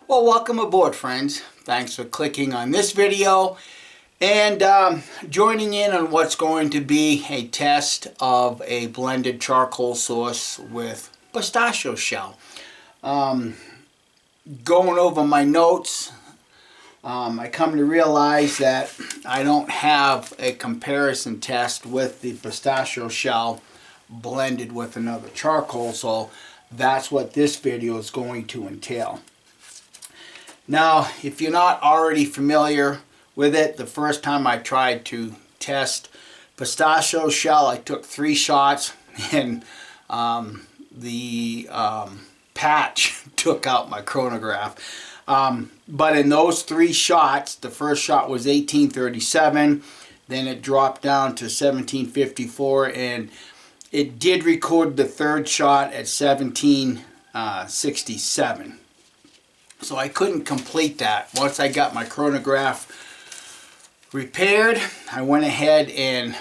Well, welcome aboard, friends. Thanks for clicking on this video and joining in on what's going to be a test of a blended charcoal sauce with pistachio shell. Going over my notes, I come to realize that I don't have a comparison test with the pistachio shell blended with another charcoal, so that's what this video is going to entail. Now, if you're not already familiar with it, the first time I tried to test pistachio shell, I took 3 shots and the patch took out my chronograph. But in those 3 shots, the first shot was 1837, then it dropped down to 1754, and it did record the 3rd shot at 1767. So I couldn't complete that. Once I got my chronograph repaired, I went ahead and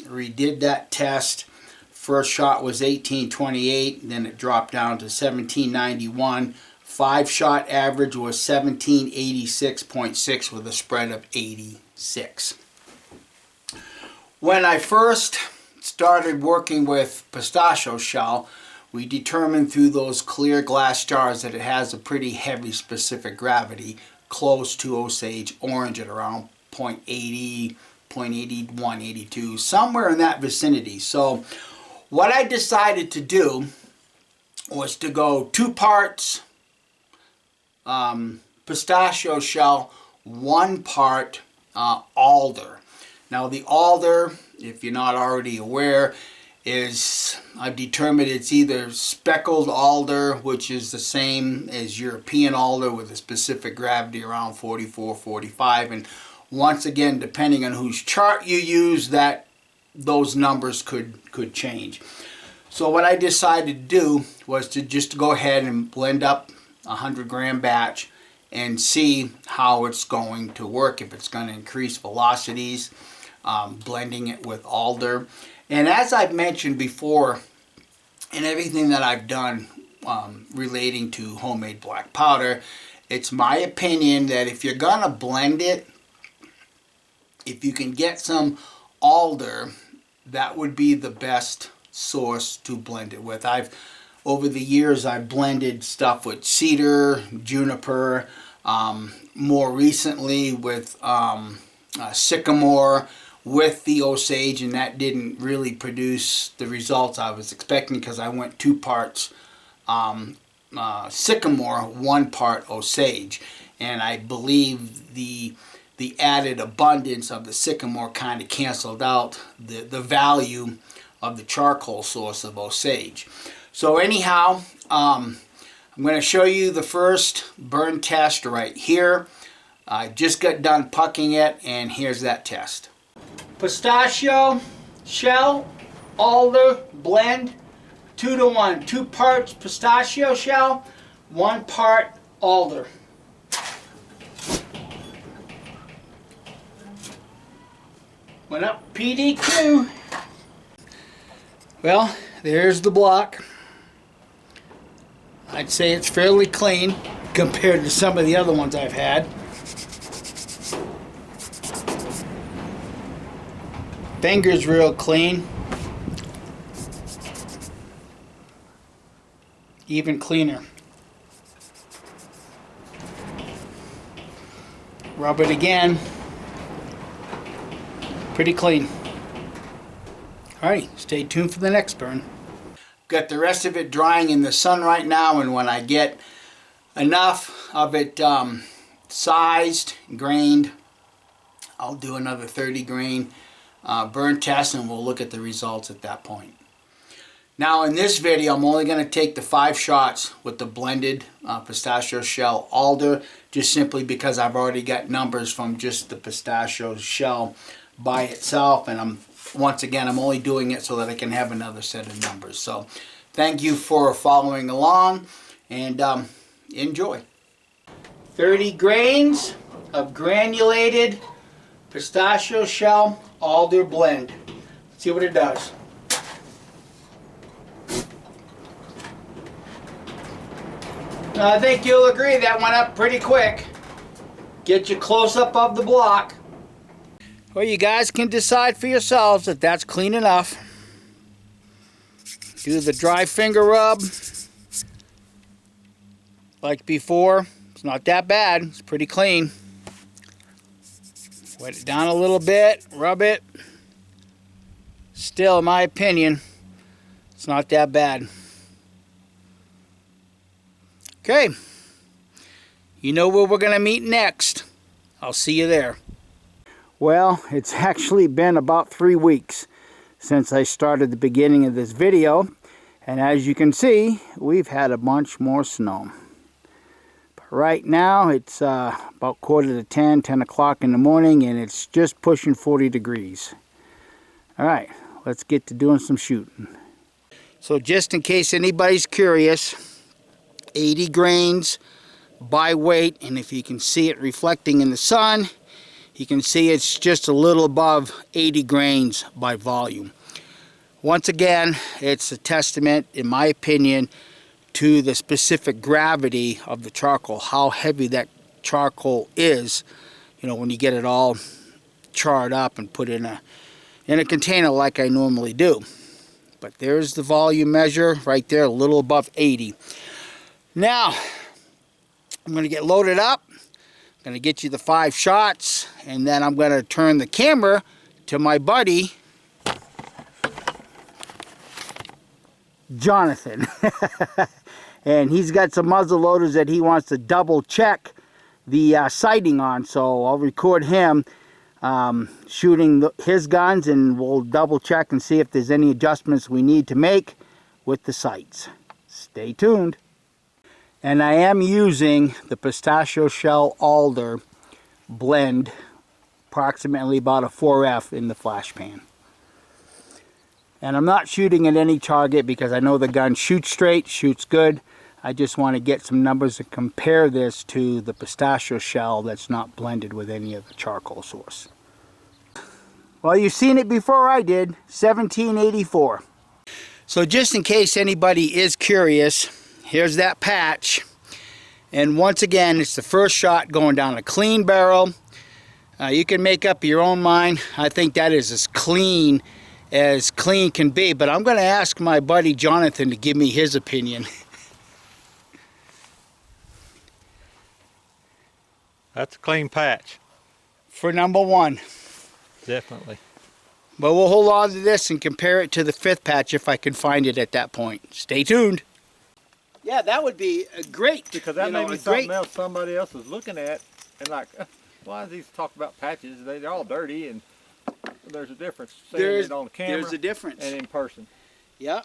redid that test. First shot was 1828, then it dropped down to 1791. 5-shot average was 1786.6 with a spread of 86. When I first started working with pistachio shell, we determined through those clear glass jars that it has a pretty heavy specific gravity, close to Osage orange at around 0.80, 0.81, 82, somewhere in that vicinity. So what I decided to do was to go 2 parts pistachio shell, 1 part alder. Now the alder, if you're not already aware, is, I've determined it's either speckled alder, which is the same as European alder with a specific gravity around 44, 45, and once again, depending on whose chart you use, that those numbers could change. So what I decided to do was to just go ahead and blend up a 100-gram batch and see how it's going to work, if it's going to increase velocities, blending it with alder. And as I've mentioned before, in everything that I've done relating to homemade black powder, it's my opinion that if you're going to blend it, if you can get some alder, that would be the best source to blend it with. Over the years, I've blended stuff with cedar, juniper, more recently with sycamore, with the Osage, and that didn't really produce the results I was expecting because I went 2 parts sycamore, 1 part Osage, and I believe the added abundance of the sycamore kind of canceled out the value of the charcoal source of Osage. So anyhow, I'm going to show you the first burn test right here. I just got done pucking it, and here's that test. Pistachio shell alder blend 2 to 1. 2 parts pistachio shell, 1 part alder. Went up PDQ. Well, there's the block. I'd say it's fairly clean compared to some of the other ones I've had. Fingers real clean. Even cleaner. Rub it again. Pretty clean. Alright, stay tuned for the next burn. Got the rest of it drying in the sun right now, and when I get enough of it sized, grained, I'll do another 30 grain burn test, and we'll look at the results at that point. Now in this video, I'm only going to take the 5 shots with the blended pistachio shell alder, just simply because I've already got numbers from just the pistachio shell by itself, and once again, I'm only doing it so that I can have another set of numbers. So thank you for following along, and enjoy. 30 grains of granulated pistachio shell alder blend. Let's see what it does. I think you'll agree that went up pretty quick. Get you close up of the block. Well, you guys can decide for yourselves if that's clean enough. Do the dry finger rub. Like before, it's not that bad. It's pretty clean. Wet it down a little bit, rub it. Still, in my opinion, it's not that bad. Okay, you know where we're gonna meet next. I'll see you there. Well, it's actually been about 3 weeks since I started the beginning of this video, and as you can see, we've had a bunch more snow. But right now, it's about 9:45, 10 o'clock in the morning, and it's just pushing 40 degrees. All right, let's get to doing some shooting. So just in case anybody's curious, 80 grains by weight, and if you can see it reflecting in the sun, you can see it's just a little above 80 grains by volume. Once again, it's a testament, in my opinion, to the specific gravity of the charcoal, how heavy that charcoal is, you know, when you get it all charred up and put in a container like I normally do. But there's the volume measure right there, a little above 80. Now, I'm going to get loaded up. I'm going to get you the 5 shots, and then I'm going to turn the camera to my buddy, Jonathan. And he's got some muzzle loaders that he wants to double check the sighting on, so I'll record him shooting his guns, and we'll double check and see if there's any adjustments we need to make with the sights. Stay tuned. And I am using the pistachio shell alder blend, approximately about a 4F in the flash pan. And I'm not shooting at any target because I know the gun shoots straight, shoots good. I just want to get some numbers and compare this to the pistachio shell that's not blended with any of the charcoal source. Well, you've seen it before I did, 1784. So just in case anybody is curious, here's that patch, and once again, it's the first shot going down a clean barrel. You can make up your own mind. I think that is as clean can be, but I'm going to ask my buddy Jonathan to give me his opinion. That's a clean patch. For number 1. Definitely. But we'll hold on to this and compare it to the 5th patch if I can find it at that point. Stay tuned. Yeah, that would be great. Because that may be something else somebody else is looking at and like, why does he talk about patches? They're all dirty, and there's a difference seeing it on camera. There's a difference. And in person. Yeah.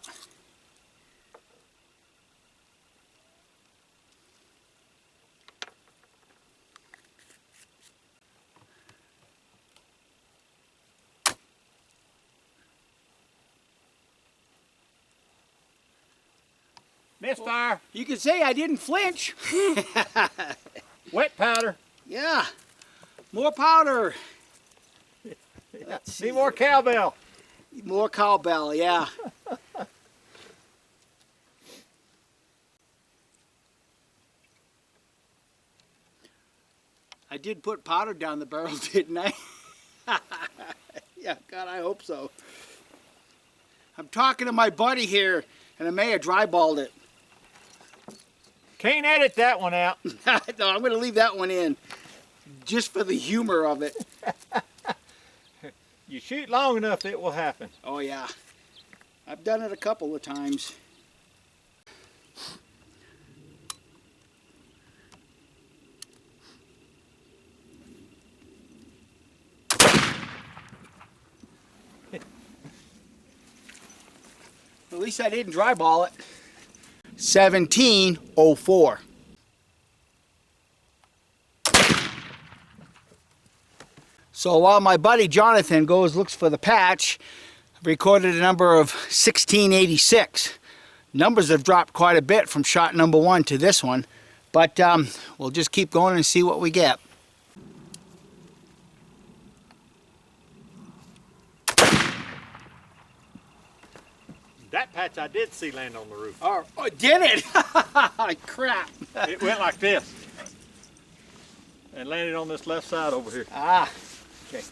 Misfire. You could say I didn't flinch. Wet powder. Yeah. More powder. Need more cowbell. More cowbell, yeah. I did put powder down the barrel, didn't I? Yeah, God, I hope so. I'm talking to my buddy here, and I may have dryballed it. Can't edit that one out. No, I'm going to leave that one in, just for the humor of it. You shoot long enough, it will happen. Oh, yeah. I've done it a couple of times. At least I didn't dryball it. 1704. So while my buddy Jonathan looks for the patch, I've recorded a number of 1686. Numbers have dropped quite a bit from shot number 1 to this one, but we'll just keep going and see what we get. That patch patch I did see land on the roof. Oh, did it? Crap. It went like this. And landed on this left side over here. Ah, okay.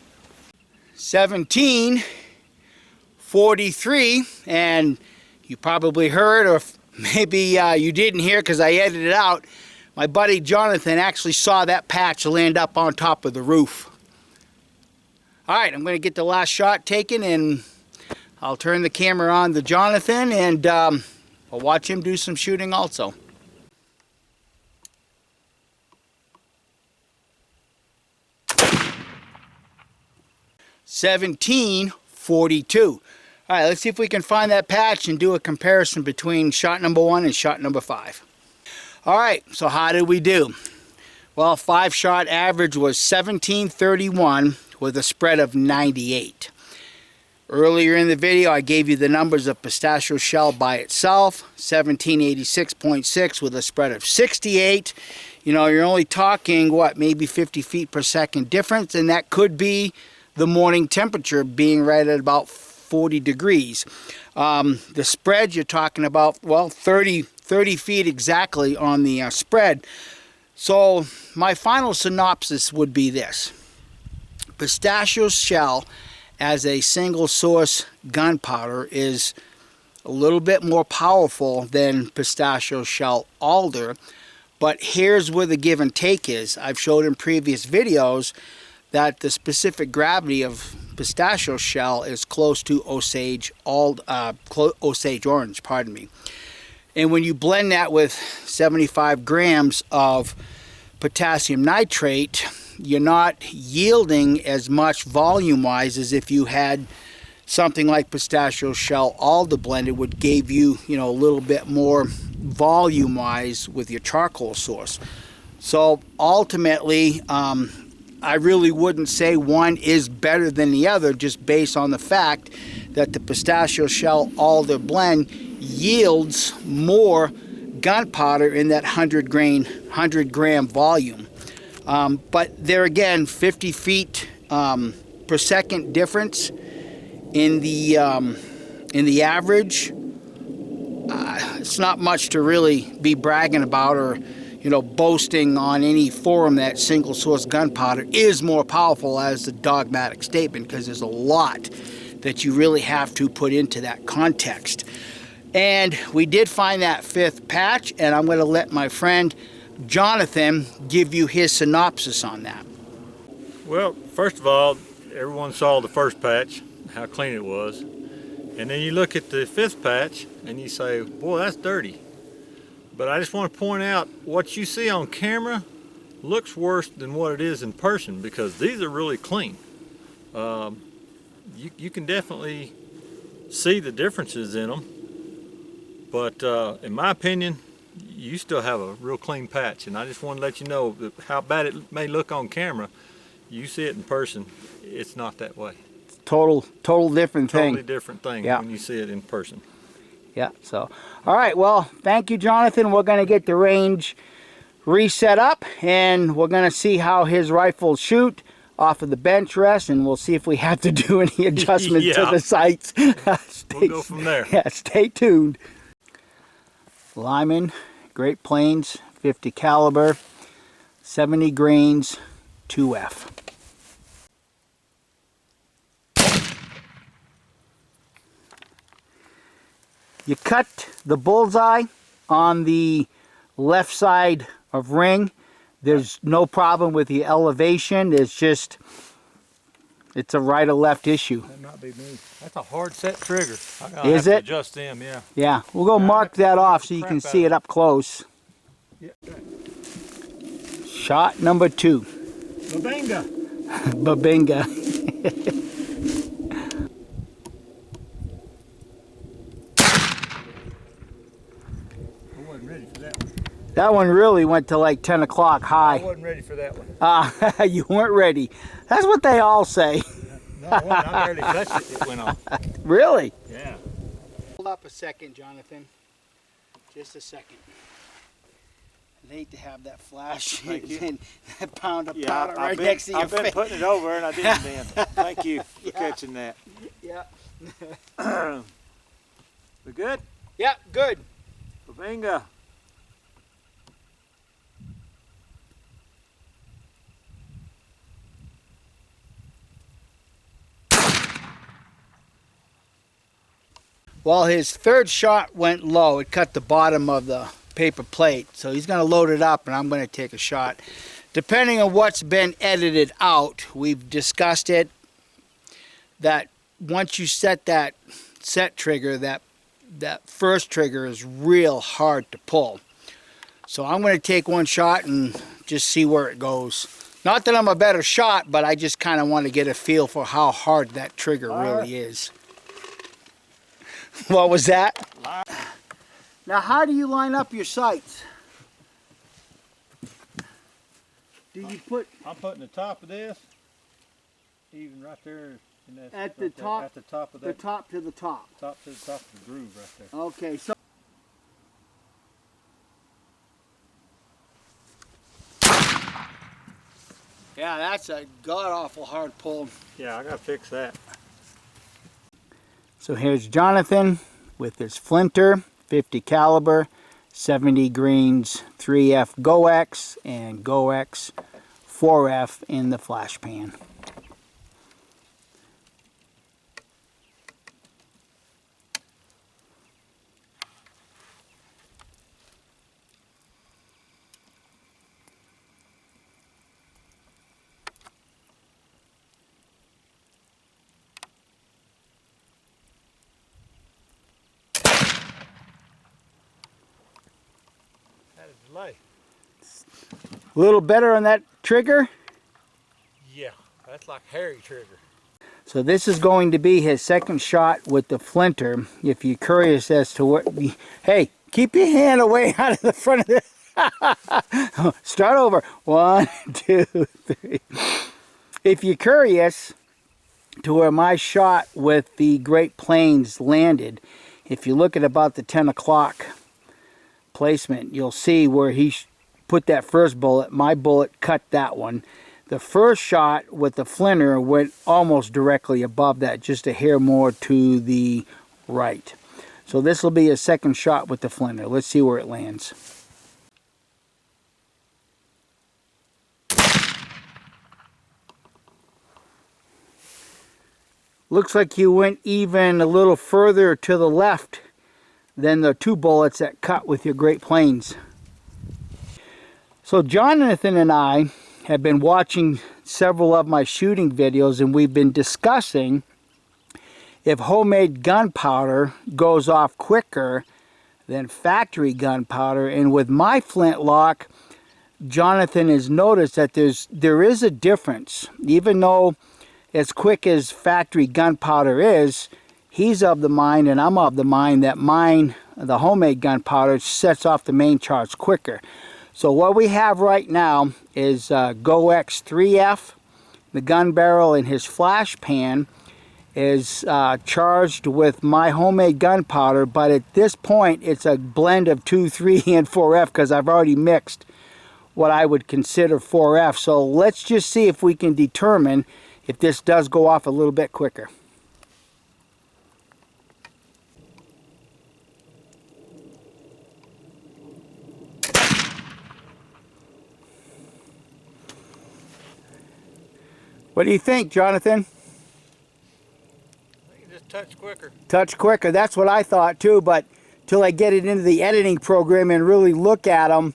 1743, and you probably heard, or maybe you didn't hear because I edited it out. My buddy Jonathan actually saw that patch land up on top of the roof. All right, I'm going to get the last shot taken, and I'll turn the camera on to Jonathan, and I'll watch him do some shooting also. $17.42. All right, let's see if we can find that patch and do a comparison between shot number 1 and shot number 5. All right, so how did we do? Well, 5-shot average was 1731 with a spread of 98. Earlier in the video, I gave you the numbers of pistachio shell by itself, 1786.6 with a spread of 68. You know, you're only talking, what, maybe 50 feet per second difference, and that could be the morning temperature being right at about 40 degrees. The spread, you're talking about, well, 30 feet exactly on the spread. So my final synopsis would be this. Pistachio shell as a single source gunpowder is a little bit more powerful than pistachio shell alder, but here's where the give and take is. I've showed in previous videos that the specific gravity of pistachio shell is close to Osage orange, pardon me. And when you blend that with 75 grams of potassium nitrate, you're not yielding as much volume-wise as if you had something like pistachio shell alder blended, would give you, you know, a little bit more volume-wise with your charcoal source. So ultimately, I really wouldn't say one is better than the other, just based on the fact that the pistachio shell alder blend yields more gunpowder in that 100 gram volume. But there again, 50 feet per second difference in the average. It's not much to really be bragging about or, you know, boasting on any forum that single source gunpowder is more powerful as a dogmatic statement, because there's a lot that you really have to put into that context. And we did find that 5th patch, and I'm going to let my friend Jonathan give you his synopsis on that. Well, first of all, everyone saw the first patch, how clean it was. And then you look at the 5th patch and you say, boy, that's dirty. But I just want to point out, what you see on camera looks worse than what it is in person, because these are really clean. You can definitely see the differences in them. But in my opinion, you still have a real clean patch, and I just want to let you know that how bad it may look on camera. You see it in person, it's not that way. Total different thing. Totally different thing, yeah, when you see it in person. Yeah, so, all right, well, thank you, Jonathan. We're going to get the range reset up, and we're going to see how his rifles shoot off of the bench rest, and we'll see if we have to do any adjustments yeah, to the sights. We'll go from there. Yeah, stay tuned. Lyman, Great Plains, 50 caliber, 70 grains, 2F. You cut the bullseye on the left side of ring. There's no problem with the elevation. It's just, it's a right or left issue. That might be me. That's a hard set trigger. Is it? Adjust them, yeah. Yeah, we'll go mark that off so you can see it up close. Yeah. Shot number 2. Babinga. Babinga. I wasn't ready for that one. That one really went to like 10 o'clock high. I wasn't ready for that one. You weren't ready. That's what they all say. No, I barely touched it. It went off. Really? Yeah. Hold up a second, Jonathan. Just a second. I'd hate to have that flash and that pound of powder right next to your face. I've been putting it over and I didn't then. Thank you for catching that. Yeah. The We good? Yeah, good. Bazinga. Well, his third shot went low. It cut the bottom of the paper plate. So he's going to load it up and I'm going to take a shot. Depending on what's been edited out, we've discussed it, that once you set that set trigger, that first trigger is real hard to pull. So I'm going to take one shot and just see where it goes. Not that I'm a better shot, but I just kind of want to get a feel for how hard that trigger really is. What was that? Now, how do you line up your sights? Do you put... I'm putting the top of this, even right there. At the top, at the top of that. the top to the top. Top to the top of the groove right there. Okay, so... Yeah, that's a god-awful hard pull. Yeah, I gotta fix that. So here's Jonathan with his flinter, 50 caliber, 70 greens, 3F GoX and GoX 4F in the flash pan. Delay. A little better on that trigger. Yeah, that's like hairy trigger. So this is going to be his second shot with the flinter. If you're curious as to what... Hey, keep your hand away out of the front of this. Start over. 1, 2, 3. If you're curious to where my shot with the Great Plains landed, if you look at about the 10 o'clock placement, you'll see where he put that first bullet. My bullet cut that one. The first shot with the flinter went almost directly above that, just a hair more to the right. So this will be a second shot with the flinter. Let's see where it lands. Looks like you went even a little further to the left than the two bullets that cut with your Great Plains. So Jonathan and I have been watching several of my shooting videos, and we've been discussing if homemade gunpowder goes off quicker than factory gunpowder. And with my flintlock, Jonathan has noticed that there is a difference. Even though as quick as factory gunpowder is, he's of the mind and I'm of the mind that mine, the homemade gunpowder, sets off the main charge quicker. So what we have right now is GoX 3F. The gun barrel in his flash pan is charged with my homemade gunpowder, but at this point it's a blend of 2, 3, and 4F because I've already mixed what I would consider 4F. So let's just see if we can determine if this does go off a little bit quicker. What do you think, Jonathan? I think just touch quicker. Touch quicker. That's what I thought too, but till I get it into the editing program and really look at them,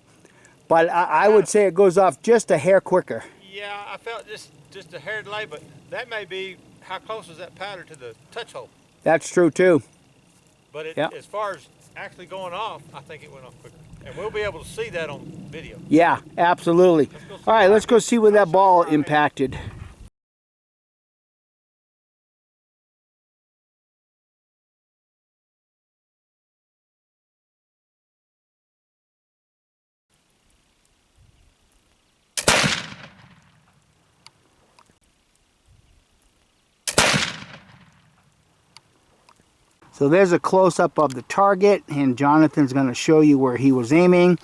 but I would say it goes off just a hair quicker. Yeah, I felt just a hair delay, but that may be how close is that powder to the touch hole. That's true too. But Yep. As far as actually going off, I think it went off quicker. And we'll be able to see that on video. Yeah, absolutely. All right, let's go see where that ball impacted. So there's a close-up of the target, and Jonathan's going to show you where he was aiming.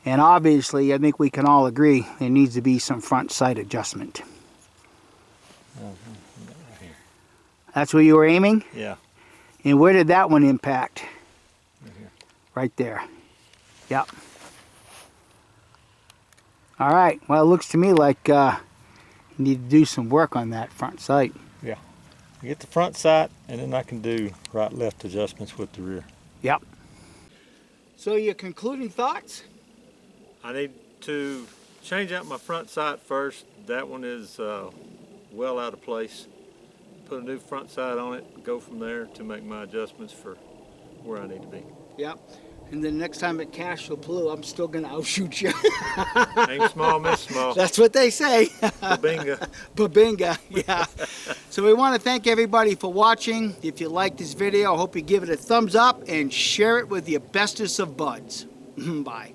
And obviously, I think we can all agree there needs to be some front sight adjustment. Right here. That's where you were aiming? Yeah. And where did that one impact? Right there. Yep. All right. Well, it looks to me like you need to do some work on that front sight. Yeah. Get the front sight, and then I can do right-left adjustments with the rear. Yep. So your concluding thoughts? I need to change out my front sight first. That one is well out of place. Put a new front sight on it, go from there to make my adjustments for where I need to be. Yep. And then next time at Cashel Blue, I'm still going to outshoot you. Aim small, miss small. That's what they say. Babinga. Babinga, yeah. So we want to thank everybody for watching. If you like this video, I hope you give it a thumbs up and share it with your bestest of buds. Bye.